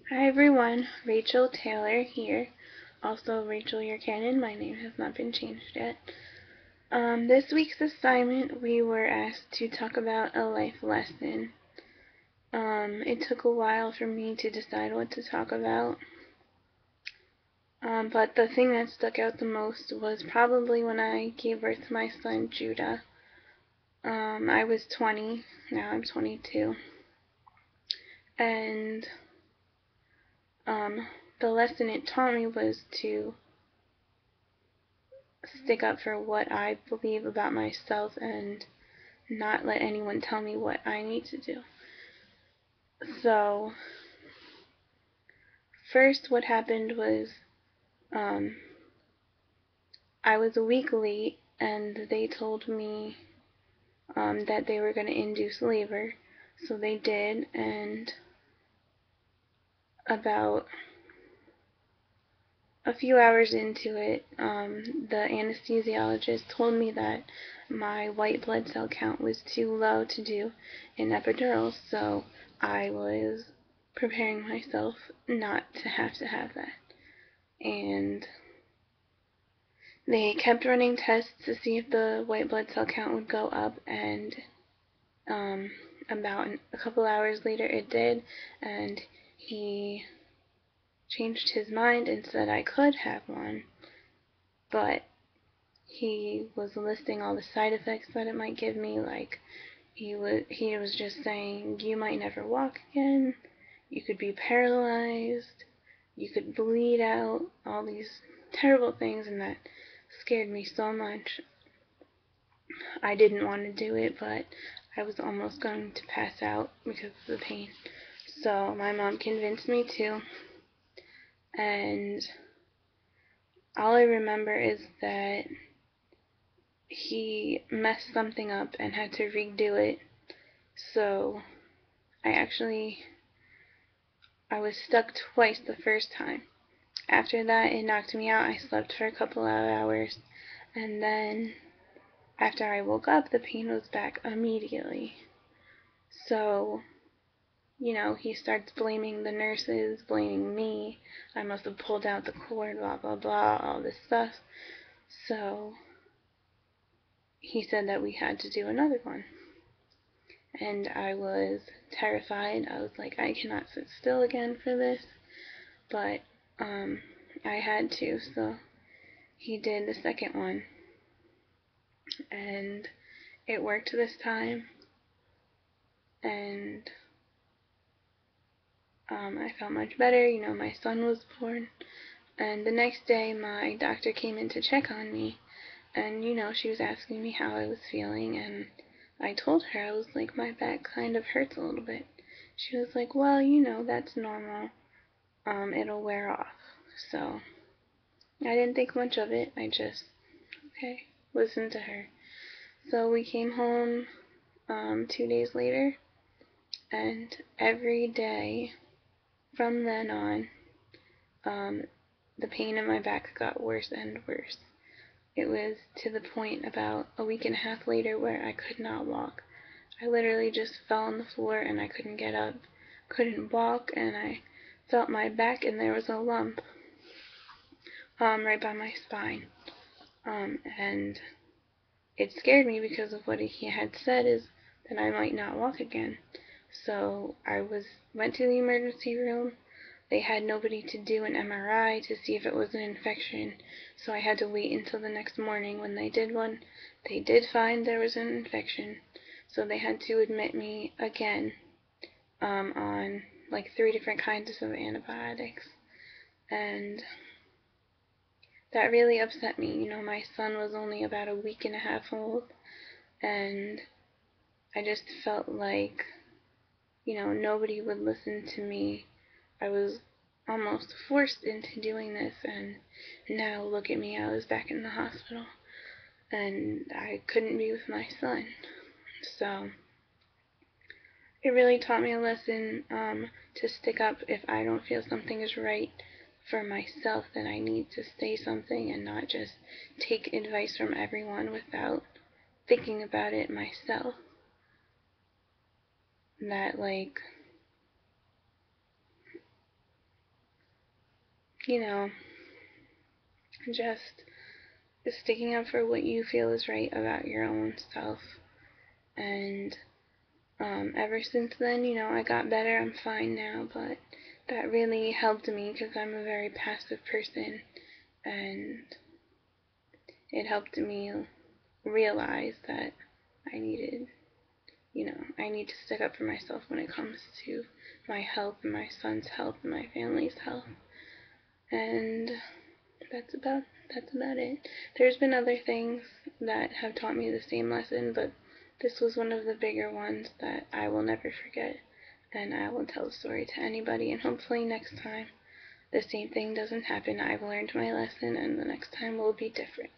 Hi everyone, Rachel Taylor here. Also Rachel Yurkanin, my name has not been changed yet. This week's assignment we were asked to talk about a life lesson. It took a while for me to decide what to talk about. But the thing that stuck out the most was probably when I gave birth to my son Judah. I was 20, now I'm 22. And the lesson it taught me was to stick up for what I believe about myself and not let anyone tell me what I need to do. So, first, what happened was I was a week late, and they told me that they were going to induce labor. So they did, and about a few hours into it, the anesthesiologist told me that my white blood cell count was too low to do an epidural, so I was preparing myself not to have that. And they kept running tests to see if the white blood cell count would go up, and about a couple hours later it did, and he changed his mind and said I could have one, but he was listing all the side effects that it might give me. Like he was just saying you might never walk again, you could be paralyzed, you could bleed out, all these terrible things, and that scared me so much. I didn't want to do it, but I was almost going to pass out because of the pain. So my mom convinced me to, and all I remember is that he messed something up and had to redo it. So I was stuck twice the first time. After that, it knocked me out. I slept for a couple of hours, and then after I woke up, the pain was back immediately. So, he starts blaming the nurses, blaming me. I must have pulled out the cord, blah, blah, blah, all this stuff. So, he said that we had to do another one. And I was terrified. I was like, I cannot sit still again for this. But I had to, so he did the second one. And it worked this time. And I felt much better. My son was born. And the next day, my doctor came in to check on me. And, she was asking me how I was feeling. And I told her, I was like, my back kind of hurts a little bit. She was like, well, that's normal. It'll wear off. So I didn't think much of it. I just, okay, listened to her. So we came home 2 days later, and every day from then on, the pain in my back got worse and worse. It was to the point about a week and a half later where I could not walk. I literally just fell on the floor and I couldn't get up, couldn't walk, and I felt my back and there was a lump right by my spine. And it scared me because of what he had said is that I might not walk again. So I went to the emergency room. They had nobody to do an MRI to see if it was an infection, so I had to wait until the next morning when they did one. They did find there was an infection, so they had to admit me again on like 3 different kinds of antibiotics. And that really upset me. My son was only about a week and a half old, and I just felt like, nobody would listen to me. I was almost forced into doing this, and now look at me, I was back in the hospital, and I couldn't be with my son. So it really taught me a lesson to stick up. If I don't feel something is right for myself, then I need to say something and not just take advice from everyone without thinking about it myself. That, like, you know, just sticking up for what you feel is right about your own self. And ever since then, I got better. I'm fine now, but that really helped me because I'm a very passive person, and it helped me realize that I needed, I need to stick up for myself when it comes to my health and my son's health and my family's health. And that's about it. There's been other things that have taught me the same lesson, but this was one of the bigger ones that I will never forget, and I will tell the story to anybody, and hopefully next time the same thing doesn't happen. I've learned my lesson, and the next time will be different.